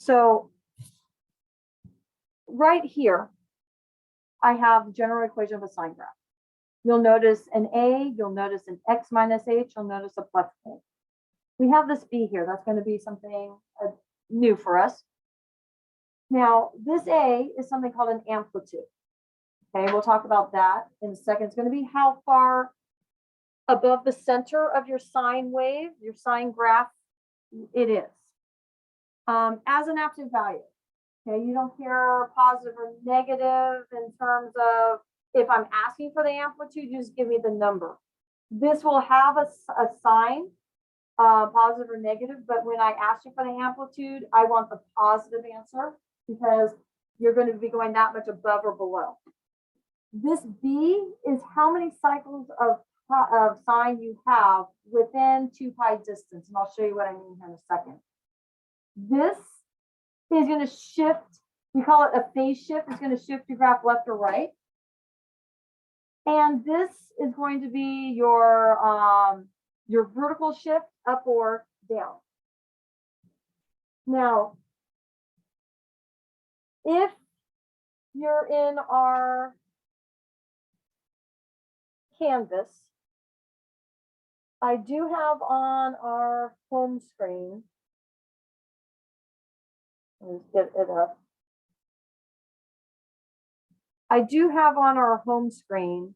So right here, I have the general equation of a sine graph. You'll notice an A, you'll notice an X minus H, you'll notice a plus A. We have this B here. That's going to be something new for us. Now, this A is something called an amplitude. Okay, we'll talk about that in a second. It's going to be how far above the center of your sine wave, your sine graph, it is. As an absolute value. Okay, you don't care positive or negative in terms of if I'm asking for the amplitude, you just give me the number. This will have a sign, positive or negative, but when I ask you for the amplitude, I want the positive answer because you're going to be going that much above or below. This B is how many cycles of sine you have within 2 pi distance, and I'll show you what I mean here in a second. This is going to shift, we call it a phase shift. It's going to shift your graph left or right. And this is going to be your vertical shift up or down. Now, if you're in our canvas, I do have on our home screen, let's get it up. I do have on our home screen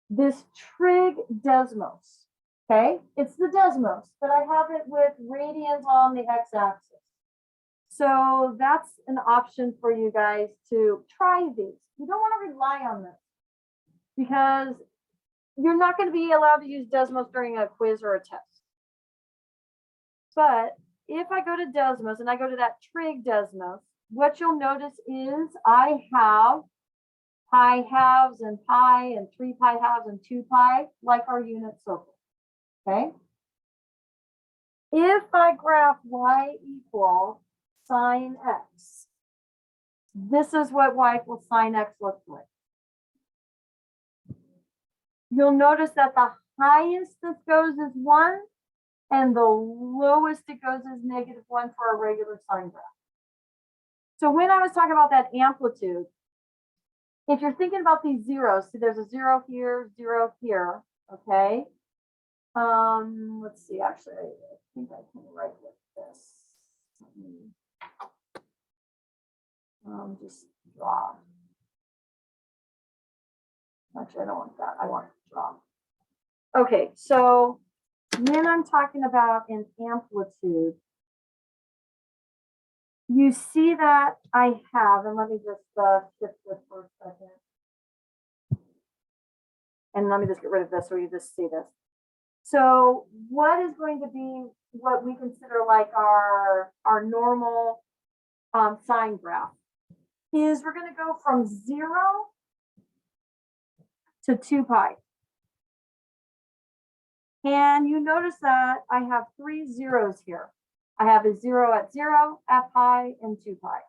this trig desmos. Okay, it's the desmos, but I have it with radians on the x-axis. So that's an option for you guys to try these. You don't want to rely on this because you're not going to be allowed to use desmos during a quiz or a test. But if I go to desmos and I go to that trig desmos, what you'll notice is I have pi halves and pi and 3 pi halves and 2 pi, like our unit circle. Okay. If I graph y equal sine x, this is what y equals sine x looks like. You'll notice that the highest this goes is 1, and the lowest it goes is -1 for a regular sine graph. So when I was talking about that amplitude, if you're thinking about these zeros, see there's a 0 here, 0 here, okay? Let's see, actually, I think I can write with this. Just draw. Actually, I don't want that. I want to draw. Okay, so when I'm talking about an amplitude, you see that I have, and let me just shift this for a second. And let me just get rid of this so you just see this. So what is going to be what we consider like our normal sine graph is we're going to go from 0 to 2 pi. And you notice that I have 3 zeros here. I have a 0 at 0, at pi, and 2 pi.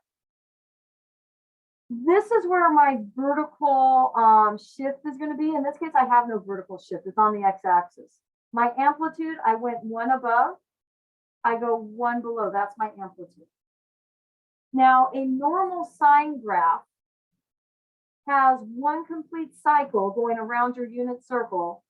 This is where my vertical shift is going to be. In this case, I have no vertical shift. It's on the x-axis. My amplitude, I went 1 above. I go 1 below. That's my amplitude. Now, a normal sine graph has 1 complete cycle going around your unit circle.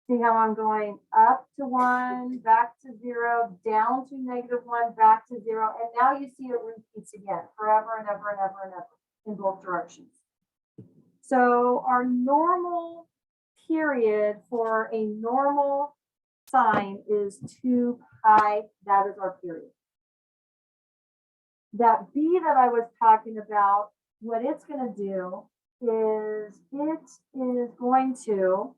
See how I'm going up to 1, back to 0, down to -1, back to 0. And now you see it repeats again forever and ever and ever and ever in both directions. So our normal period for a normal sine is 2 pi. That is our period. That B that I was talking about, what it's going to do is it is going to,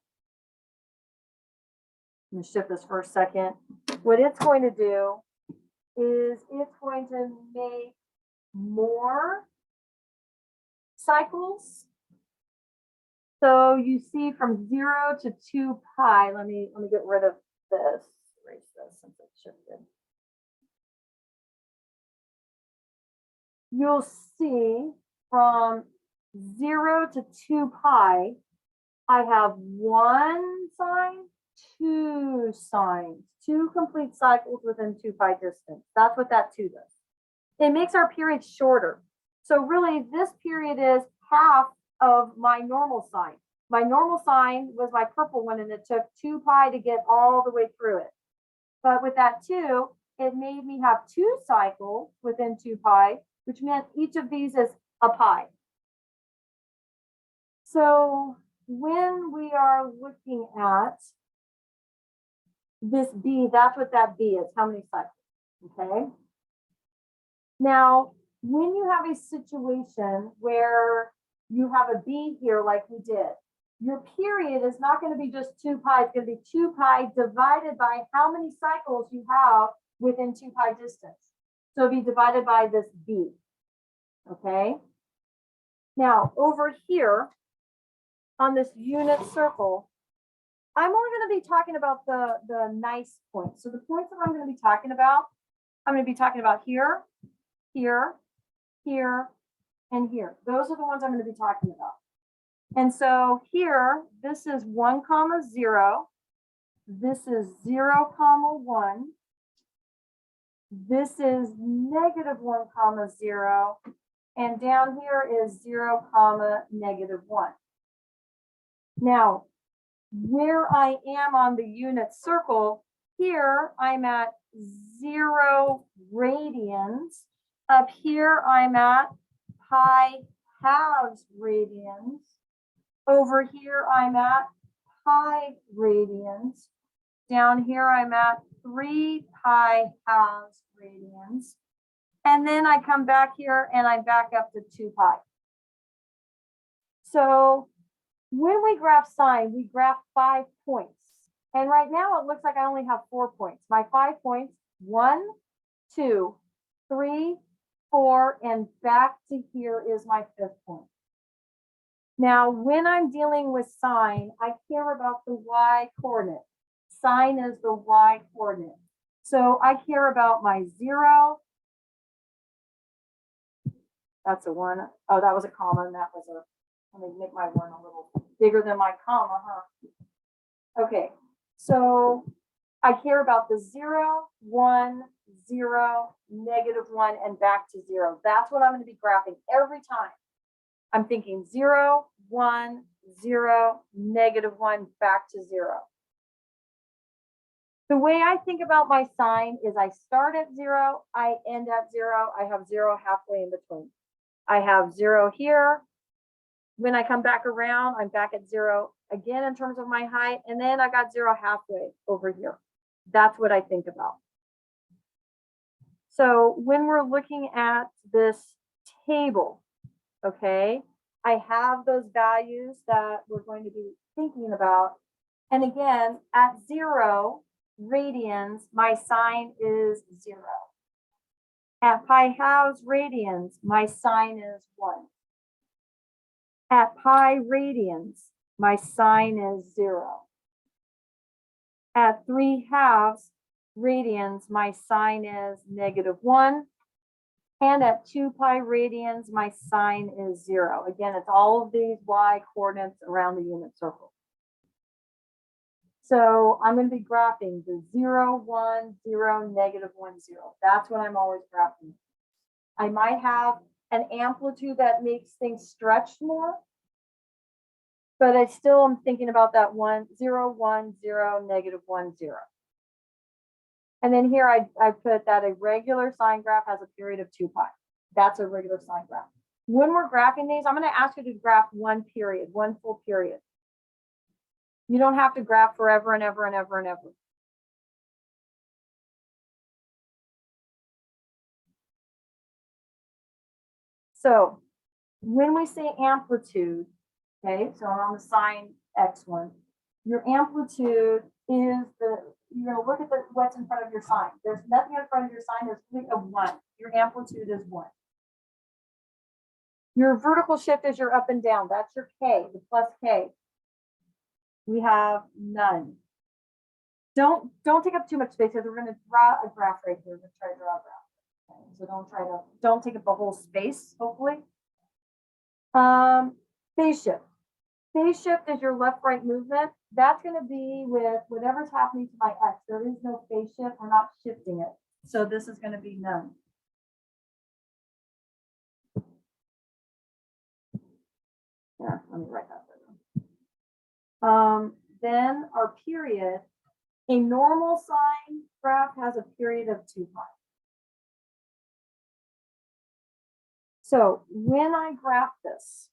let me shift this for a second. What it's going to do is it's going to make more cycles. So you see from 0 to 2 pi, let me get rid of this, erase this since it's shifted. You'll see from 0 to 2 pi, I have 1 sine, 2 sines, 2 complete cycles within 2 pi distance. That's what that 2 does. it makes our period shorter. So really this period is half of my normal sine. My normal sine was my purple one, and it took 2 pi to get all the way through it. But with that 2, it made me have 2 cycles within 2 pi, which meant each of these is a pi. So when we are looking at this b, that's what that b is, how many cycles, okay? Now, when you have a situation where you have a b here like we did, your period is not going to be just 2 pi, it's going to be 2 pi divided by how many cycles you have within 2 pi distance. So it'll be divided by this b, okay? Now, over here on this unit circle, I'm only going to be talking about the nice points. So the points that I'm going to be talking about, I'm going to be talking about here, here, here, and here. Those are the ones I'm going to be talking about. And so here, this is 1, 0. This is 0, 1. This is -1, 0. And down here is 0, -1. Now, where I am on the unit circle, here I'm at 0 radians. Up here, I'm at pi halves radians. Over here, I'm at pi radians. Down here, I'm at 3 pi halves radians. And then I come back here and I back up to 2 pi. So when we graph sine, we graph 5 points. And right now it looks like I only have 4 points. My 5 points, 1, 2, 3, 4, and back to here is my 5th point. Now, when I'm dealing with sine, I care about the y coordinate. Sine is the y coordinate. So I care about my 0. That's a 1. Oh, that was a comma, and that was a, let me make my 1 a little bigger than my comma, huh? Okay, so I care about the 0, 1, 0, -1, and back to 0. That's what I'm going to be graphing every time. I'm thinking 0, 1, 0, -1, back to 0. The way I think about my sine is I start at 0, I end at 0, I have 0 halfway in between. I have 0 here. When I come back around, I'm back at 0 again in terms of my height, and then I got 0 halfway over here. That's what I think about. So when we're looking at this table, okay, I have those values that we're going to be thinking about. And again, at 0 radians, my sine is 0. At pi halves radians, my sine is 1. At pi radians, my sine is 0. At 3 halves radians, my sine is -1. And at 2 pi radians, my sine is 0. Again, it's all of these y coordinates around the unit circle. So I'm going to be graphing the 0, 1, 0, -1, 0. That's what I'm always graphing. I might have an amplitude that makes things stretch more, but I still am thinking about that 0, 1, 0, -1, 0. And then here I put that a regular sine graph has a period of 2 pi. That's a regular sine graph. When we're graphing these, I'm going to ask you to graph one period, one full period. You don't have to graph forever and ever and ever and ever. So when we say amplitude, okay, so I'm on the sine x one, your amplitude is you're going to look at what's in front of your sine. There's nothing in front of your sine. There's only a 1. Your amplitude is 1. Your vertical shift is your up and down. That's your k, the plus k. We have none. Don't take up too much space because we're going to draw a graph right here. We're going to try to draw a graph. Okay, so don't take up the whole space, hopefully. Phase shift. Phase shift is your left-right movement. That's going to be with whatever's happening to my x. There is no phase shift. We're not shifting it. So this is going to be none. Yeah, let me write that down. Then our period, a normal sine graph has a period of 2 pi. So when I graph this,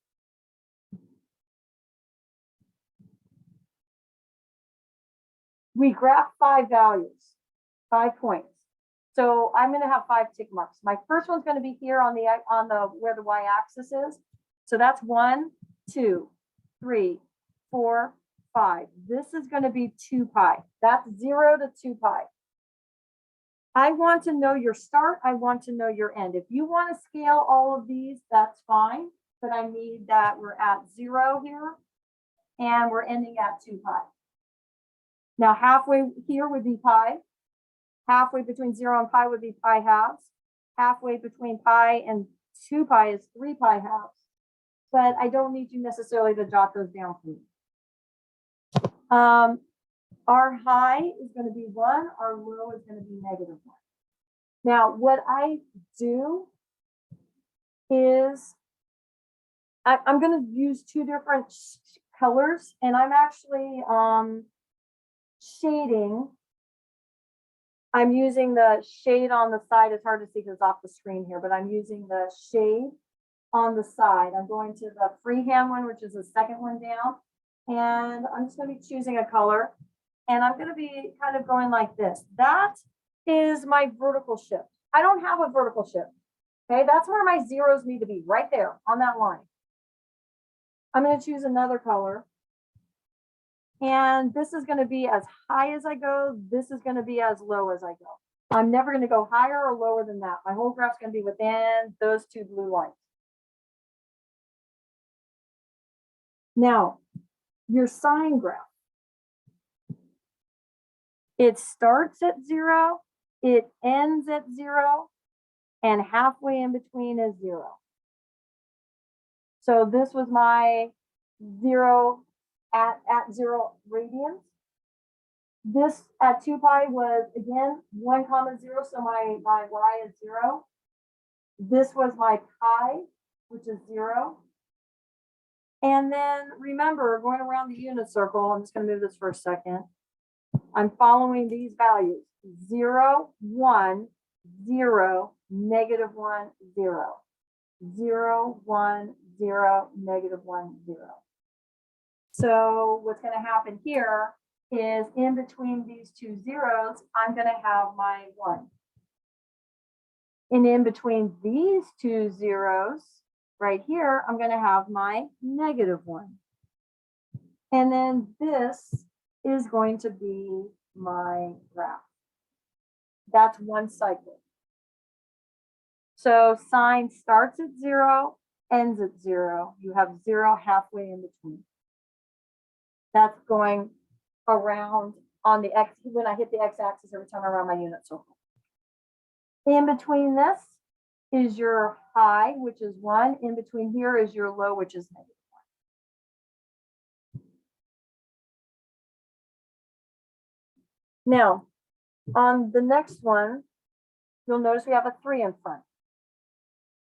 we graph 5 values, 5 points. So I'm going to have 5 tick marks. My first one's going to be here on the where the y-axis is. So that's 1, 2, 3, 4, 5. This is going to be 2 pi. That's 0 to 2 pi. I want to know your start. I want to know your end. If you want to scale all of these, that's fine. But I need that we're at 0 here and we're ending at 2 pi. Now halfway here would be pi. Halfway between 0 and pi would be pi halves. Halfway between pi and 2 pi is 3 pi halves. But I don't need you necessarily to jot those down for me. Our high is going to be 1. Our low is going to be -1. Now, what I do is I'm going to use 2 different colors, and I'm actually shading. I'm using the shade on the side. It's hard to see because it's off the screen here, but I'm using the shade on the side. I'm going to the freehand one, which is the second one down. And I'm just going to be choosing a color. And I'm going to be kind of going like this. That is my vertical shift. I don't have a vertical shift. Okay, that's where my zeros need to be, right there on that line. I'm going to choose another color. And this is going to be as high as I go. This is going to be as low as I go. I'm never going to go higher or lower than that. My whole graph's going to be within those 2 blue lines. Now, your sine graph. It starts at 0, it ends at 0, and halfway in between is 0. So this was my 0 at 0 radians. This at 2 pi was, again, 1, 0, so my y is 0. This was my pi, which is 0. And then remember, going around the unit circle, I'm just going to move this for a second. I'm following these values: 0, 1, 0, -1, 0. 0, 1, 0, -1, 0. So what's going to happen here is in between these 2 zeros, I'm going to have my 1. And in between these 2 zeros right here, I'm going to have my -1. And then this is going to be my graph. That's one cycle. So sine starts at 0, ends at 0. You have 0 halfway in between. That's going around on the x, when I hit the x-axis every time around my unit circle. In between this is your high, which is 1. In between here is your low, which is -1. Now, on the next one, you'll notice we have a 3 in front.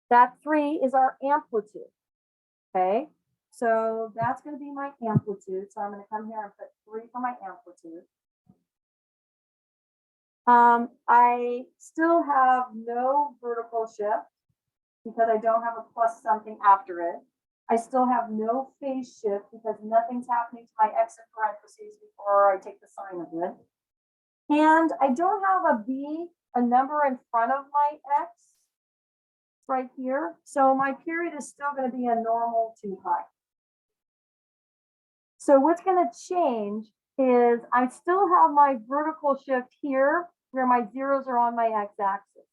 That 3 is our amplitude. Okay, so that's going to be my amplitude. So I'm going to come here and put 3 for my amplitude. I still have no vertical shift because I don't have a plus something after it. I still have no phase shift because nothing's happening to my x in parentheses before I take the sign of it. And I don't have a number in front of my x right here. So my period is still going to be a normal 2 pi. So what's going to change is I still have my vertical shift here where my zeros are on my x-axis.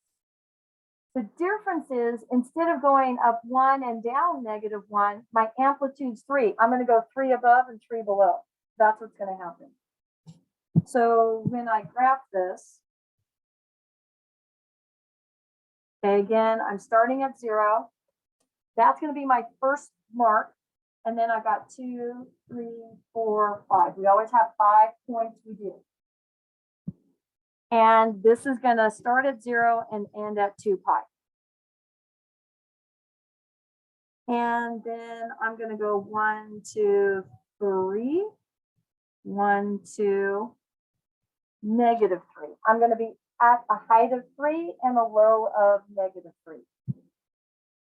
The difference is instead of going up 1 and down -1, my amplitude's 3. I'm going to go 3 above and 3 below. That's what's going to happen. So when I graph this, okay, again, I'm starting at 0. That's going to be my first mark. And then I got 2, 3, 4, 5. We always have 5 points we do. And this is going to start at 0 and end at 2 pi. And then I'm going to go 1, 2, 3, 1, 2, -3. I'm going to be at a height of 3 and a low of -3.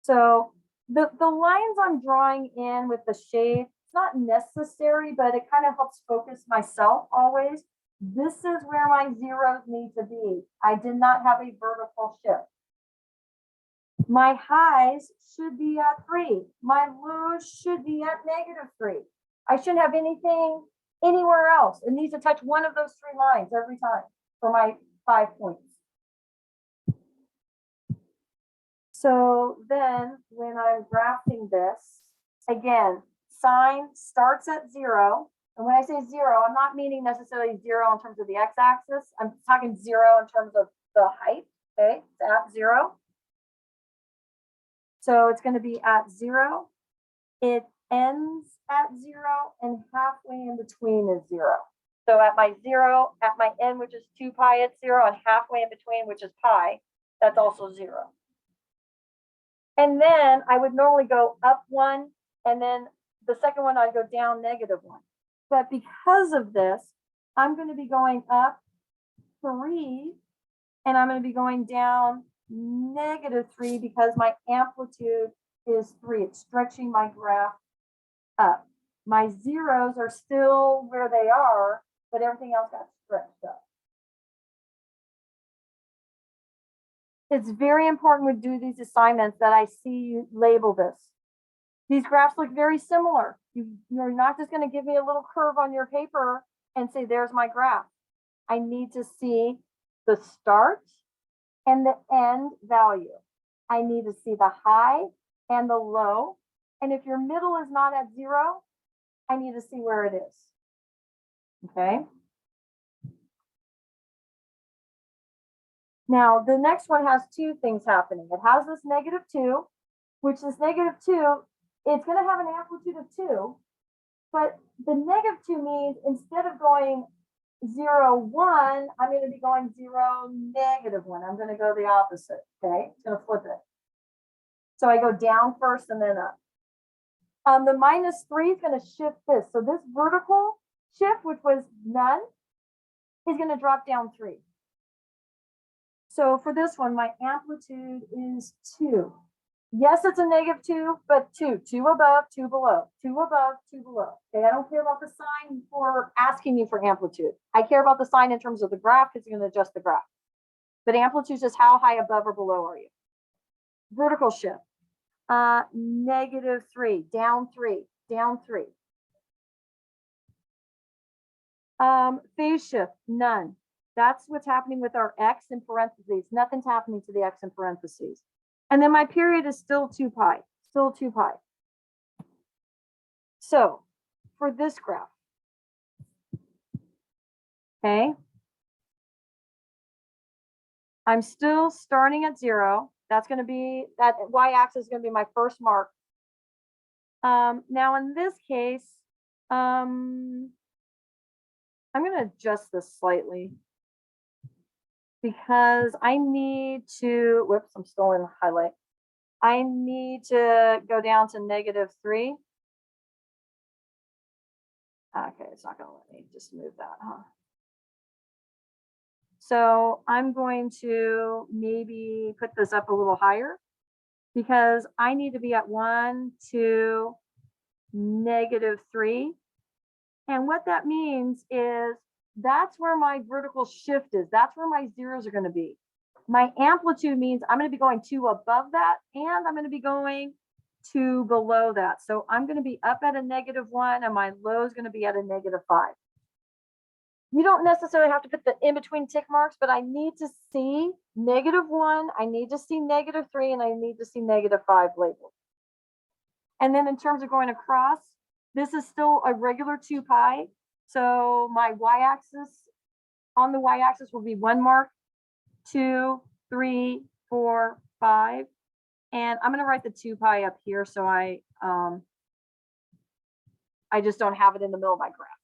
So the lines I'm drawing in with the shade, it's not necessary, but it kind of helps focus myself always. This is where my zeros need to be. I did not have a vertical shift. My highs should be at 3. My lows should be at -3. I shouldn't have anything anywhere else. It needs to touch one of those 3 lines every time for my 5 points. So then when I'm graphing this, again, sine starts at 0. And when I say 0, I'm not meaning necessarily 0 in terms of the x-axis. I'm talking 0 in terms of the height. Okay, it's at 0. So it's going to be at 0. It ends at 0, and halfway in between is 0. So at my 0, at my end, which is 2 pi, it's 0, and halfway in between, which is pi, that's also 0. And then I would normally go up 1, and then the second one I'd go down -1. But because of this, I'm going to be going up 3, and I'm going to be going down -3 because my amplitude is 3. It's stretching my graph up. My zeros are still where they are, but everything else got stretched up. It's very important when we do these assignments that I see you label this. These graphs look very similar. You're not just going to give me a little curve on your paper and say, there's my graph. I need to see the start and the end value. I need to see the high and the low. And if your middle is not at 0, I need to see where it is. Okay. Now, the next one has 2 things happening. It has this -2, which is -2. It's going to have an amplitude of 2, but the -2 means instead of going 0, 1, I'm going to be going 0, -1. I'm going to go the opposite. Okay, it's going to flip it. So I go down first and then up. The -3 is going to shift this. So this vertical shift, which was none, is going to drop down 3. So for this one, my amplitude is 2. Yes, it's a -2, but 2. 2 above, 2 below. 2 above, 2 below. Okay, I don't care about the sign for asking you for amplitude. I care about the sign in terms of the graph because you're going to adjust the graph. But amplitude is just how high above or below are you. Vertical shift. -3, down 3, down 3. Phase shift, none. That's what's happening with our x in parentheses. Nothing's happening to the x in parentheses. And then my period is still 2 pi, still 2 pi. So for this graph, okay, I'm still starting at 0. That's going to be, that y-axis is going to be my first mark. Now in this case, I'm going to adjust this slightly because I need to, whoops, I'm still in highlight. I need to go down to -3. Okay, it's not going to let me just move that, huh? So I'm going to maybe put this up a little higher because I need to be at 1, 2, -3. And what that means is that's where my vertical shift is. That's where my zeros are going to be. My amplitude means I'm going to be going 2 above that, and I'm going to be going 2 below that. So I'm going to be up at a -1, and my low is going to be at a -5. You don't necessarily have to put the in-between tick marks, but I need to see -1, I need to see -3, and I need to see -5 labeled. And then in terms of going across, this is still a regular 2 pi. So my y-axis, on the y-axis will be 1 mark, 2, 3, 4, 5. And I'm going to write the 2 pi up here so I just don't have it in the middle of my graph.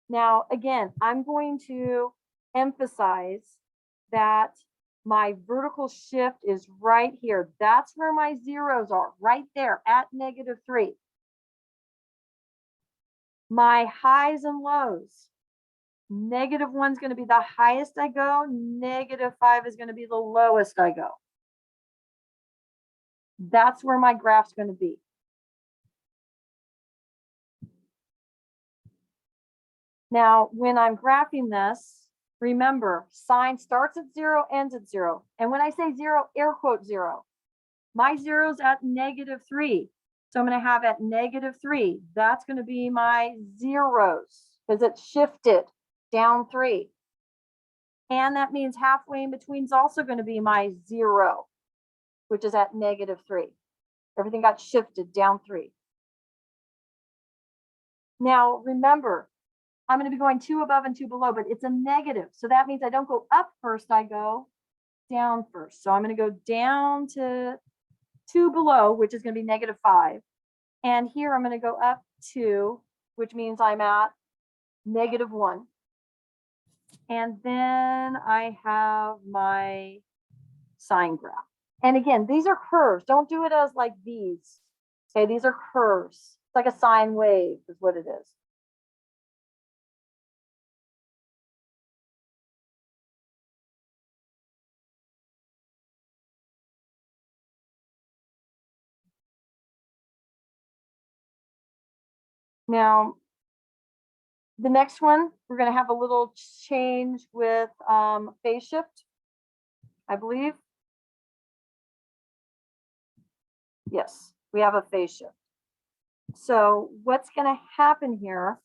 Now, again, I'm going to emphasize that My vertical shift is right here. That's where my zeros are, right there at -3. My highs and lows. -1 is going to be the highest I go. -5 is going to be the lowest I go. That's where my graph's going to be. Now, when I'm graphing this, remember, sine starts at 0, ends at 0. And when I say 0, air quote 0, my zero's at -3. So I'm going to have at -3. That's going to be my zeros because it's shifted down 3. And that means halfway in between is also going to be my 0, which is at -3. Everything got shifted down 3. Now, remember, I'm going to be going 2 above and 2 below, but it's a negative. So that means I don't go up first, I go down first. So I'm going to go down to 2 below, which is going to be -5. And here I'm going to go up 2, which means I'm at -1. And then I have my sine graph. And again, these are curves. Don't do it as like these. Okay, these are curves. It's like a sine wave is what it is. Now, the next one, we're going to have a little change with phase shift, I believe. Yes, we have a phase shift. So what's going to happen here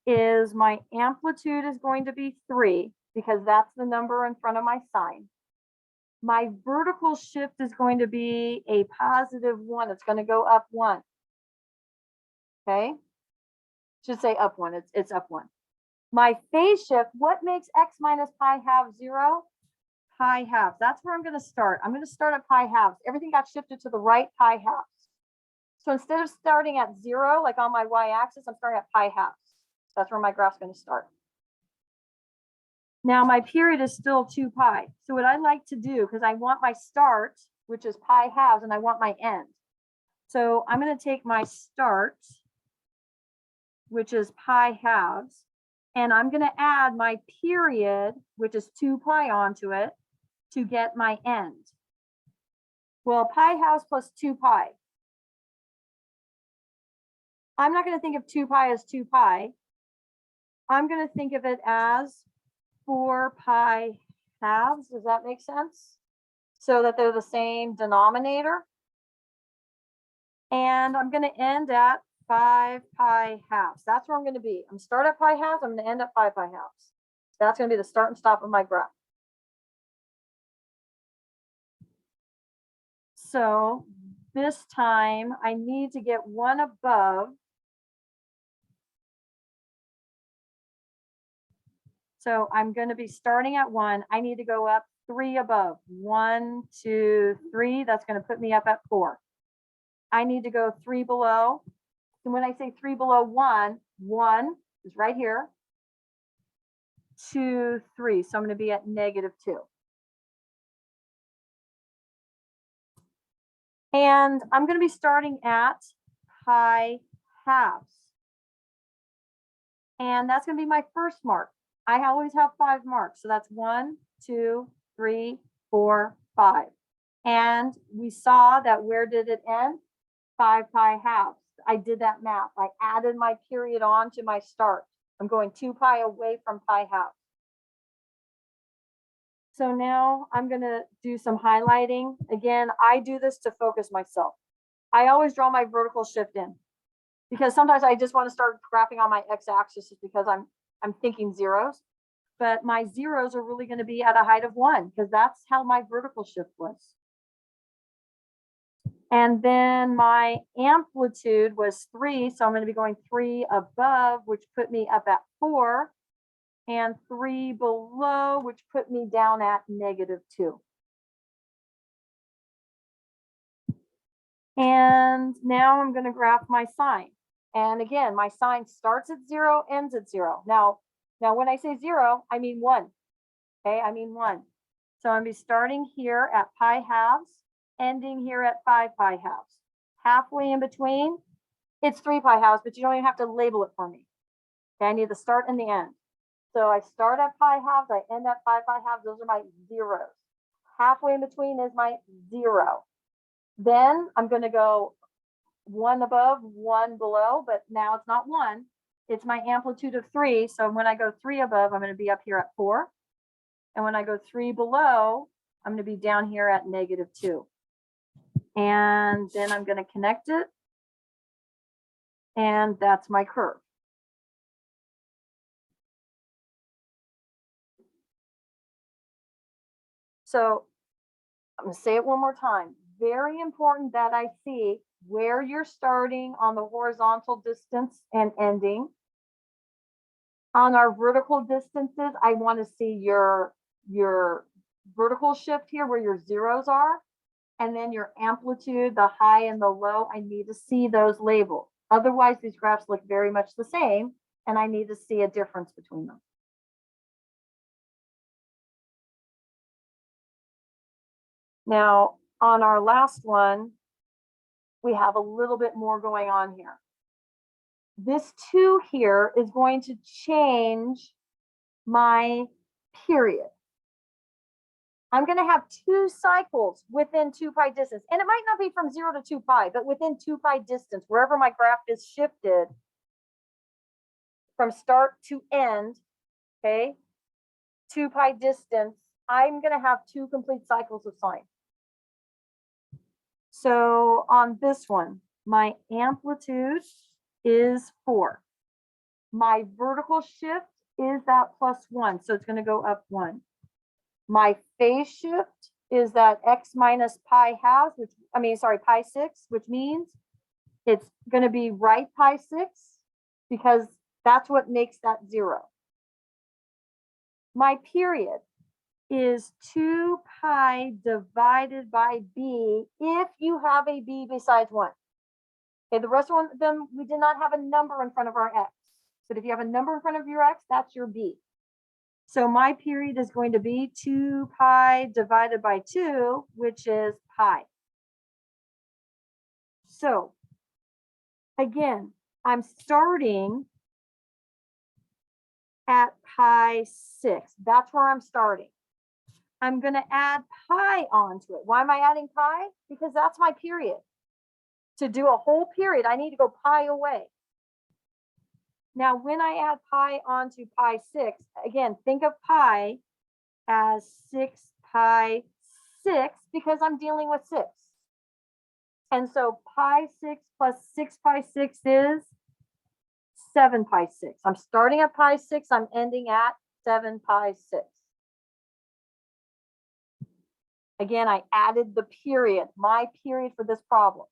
is my amplitude is going to be 3 because that's the number in front of my sine. My vertical shift is going to be a +1. It's going to go up 1. Okay. Should say up 1. It's up 1. My phase shift, what makes x minus pi halves 0? Pi halves. That's where I'm going to start. I'm going to start at pi halves. Everything got shifted to the right pi halves. So instead of starting at 0, like on my y-axis, I'm starting at pi halves. That's where my graph's going to start. Now my period is still 2 pi. So what I like to do, because I want my start, which is pi halves, and I want my end. So I'm going to take my start, which is pi halves, and I'm going to add my period, which is 2 pi onto it to get my end. Well, pi halves plus 2 pi. I'm not going to think of 2 pi as 2 pi. I'm going to think of it as 4 pi halves. Does that make sense? So that they're the same denominator. And I'm going to end at 5 pi halves. That's where I'm going to be. I'm start at pi halves. I'm going to end at 5 pi halves. That's going to be the start and stop of my graph. So this time I need to get 1 above. So I'm going to be starting at 1. I need to go up 3 above. 1, 2, 3. That's going to put me up at 4. I need to go 3 below. And when I say 3 below 1, 1 is right here. 2, 3. So I'm going to be at -2. And I'm going to be starting at pi halves. And that's going to be my first mark. I always have 5 marks. So that's 1, 2, 3, 4, 5. And we saw that where did it end? 5 pi halves. I did that math. I added my period on to my start. I'm going 2 pi away from pi halves. So now I'm going to do some highlighting. Again, I do this to focus myself. I always draw my vertical shift in because sometimes I just want to start graphing on my x-axis just because I'm thinking zeros. But my zeros are really going to be at a height of 1 because that's how my vertical shift was. And then my amplitude was 3. So I'm going to be going 3 above, which put me up at 4. And 3 below, which put me down at -2. And now I'm going to graph my sine. And again, my sine starts at 0, ends at 0. Now when I say 0, I mean 1. Okay, I mean 1. So I'm going to be starting here at pi halves, ending here at 5 pi halves. Halfway in between, it's 3 pi halves, but you don't even have to label it for me. Okay, I need the start and the end. So I start at pi halves, I end at 5 pi halves. Those are my zeros. Halfway in between is my 0. Then I'm going to go 1 above, 1 below, but now it's not 1. It's my amplitude of 3. So when I go 3 above, I'm going to be up here at 4. And when I go 3 below, I'm going to be down here at -2. And then I'm going to connect it. And that's my curve. So I'm going to say it one more time. Very important that I see where you're starting on the horizontal distance and ending. On our vertical distances, I want to see your vertical shift here where your zeros are. And then your amplitude, the high and the low, I need to see those labeled. Otherwise, these graphs look very much the same, and I need to see a difference between them. Now, on our last one, we have a little bit more going on here. This 2 here is going to change my period. I'm going to have 2 cycles within 2 pi distance. And it might not be from 0 to 2 pi, but within 2 pi distance, wherever my graph is shifted from start to end, okay, 2 pi distance, I'm going to have 2 complete cycles of sine. So on this one, my amplitude is 4. My vertical shift is that +1, so it's going to go up 1. My phase shift is that x minus pi halves, pi 6, which means it's going to be right pi 6 because that's what makes that 0. My period is 2 pi divided by b if you have a b besides 1. Okay, the rest of them, we did not have a number in front of our x. But if you have a number in front of your x, that's your b. So my period is going to be 2 pi divided by 2, which is pi. So again, I'm starting at pi 6. That's where I'm starting. I'm going to add pi onto it. Why am I adding pi? Because that's my period. To do a whole period, I need to go pi away. Now, when I add pi onto pi 6, again, think of pi as 6 pi 6 because I'm dealing with 6. And so pi 6 plus 6 pi 6 is 7 pi 6. I'm starting at pi 6. I'm ending at 7 pi 6. Again, I added the period, my period for this problem.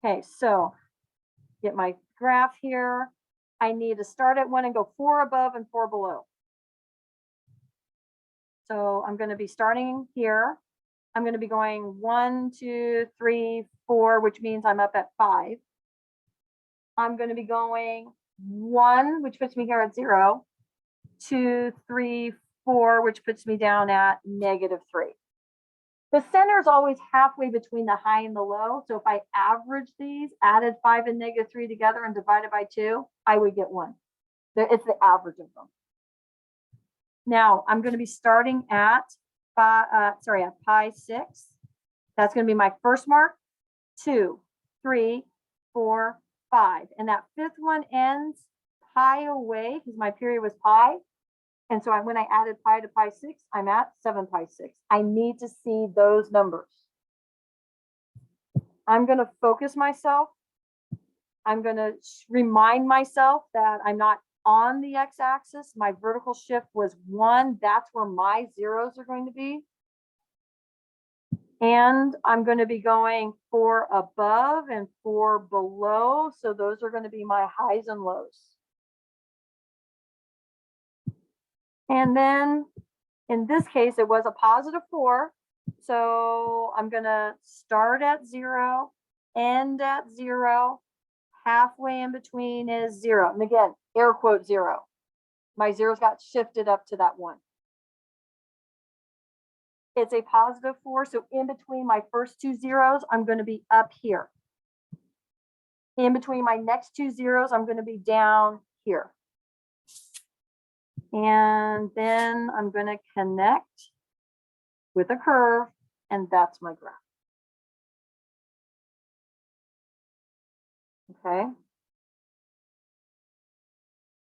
Okay, so get my graph here. I need to start at 1 and go 4 above and 4 below. So I'm going to be starting here. I'm going to be going 1, 2, 3, 4, which means I'm up at 5. I'm going to be going 1, which puts me here at 0, 2, 3, 4, which puts me down at -3. The center is always halfway between the high and the low. So if I average these, added 5 and -3 together and divided by 2, I would get 1. It's the average of them. Now I'm going to be starting at pi 6. That's going to be my first mark. 2, 3, 4, 5. And that 5th one ends pi away because my period was pi. And so when I added pi to pi 6, I'm at 7 pi 6. I need to see those numbers. I'm going to focus myself. I'm going to remind myself that I'm not on the x-axis. My vertical shift was 1. That's where my zeros are going to be. And I'm going to be going 4 above and 4 below. So those are going to be my highs and lows. And then in this case, it was a +4. So I'm going to start at 0, end at 0. Halfway in between is 0. And again, air quote 0. My zeros got shifted up to that 1. It's a +4. So in between my first two zeros, I'm going to be up here. In between my next two zeros, I'm going to be down here. And then I'm going to connect with a curve, and that's my graph. Okay.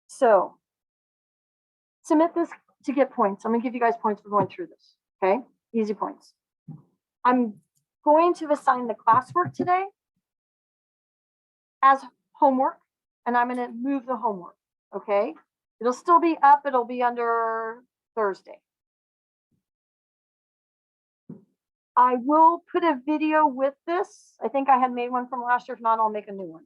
So submit this to get points. I'm going to give you guys points for going through this. Okay. Easy points. I'm going to assign the classwork today as homework, and I'm going to move the homework. Okay. It'll still be up. It'll be under Thursday. I will put a video with this. I think I had made one from last year. If not, I'll make a new one.